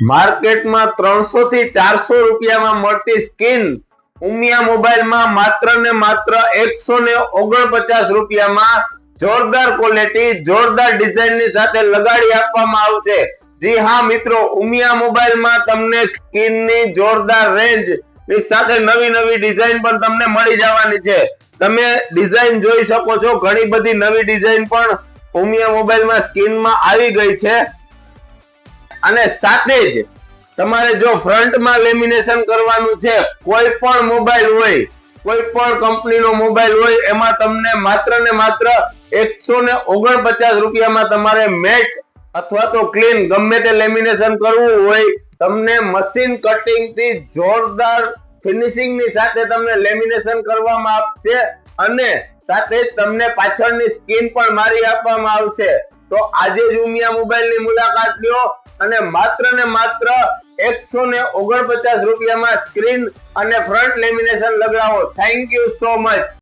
માર્કેટમાં 300 થી 400 રૂપિયામાં મળતી સ્કીન ઉમિયા મોબાઈલમાં માત્ર ને માત્ર 149 રૂપિયામાં જોરદાર ક્વોલિટી, જોરદાર ડિઝાઇનની સાથે લગાડી આપવામાં આવશે। જી હા મિત્રો, ઉમિયા મોબાઈલમાં તમને સ્કીનની જોરદાર રેન્જ ની સાથે નવી નવી ડિઝાઇન પણ તમને મળી જવાની છે। તમે ડિઝાઇન જોઈ શકો છો, ઘણી બધી નવી ડિઝાઇન પણ ઉમિયા મોબાઈલમાં સ્કીનમાં આવી ગઈ છે। અને સાથે જ તમારે જો ફ્રન્ટમાં લેમિનેશન કરવાનું છે, કોઈ પણ મોબાઈલ હોય, કોઈ પણ કંપનીનો મોબાઈલ હોય, એમાં તમને માત્ર ને માત્ર 149 રૂપિયામાં તમારે મેટ અથવા તો ક્લીન ગમે તે લેમિનેશન કરવું હોય, તમને મશીન કટિંગ થી જોરદાર ફિનિશિંગ ની સાથે તમને લેમિનેશન કરવામાં આવશે અને સાથે જ તમને પાછળની સ્કીન પણ મારી આપવામાં આવશે। તો આજે જ ઉમિયા મોબાઈલ ની મુલાકાત લ્યો અને માત્ર ને માત્ર 149 રૂપિયામાં સ્ક્રીન અને ફ્રન્ટ લેમિનેશન લગાવો। Thank you so much.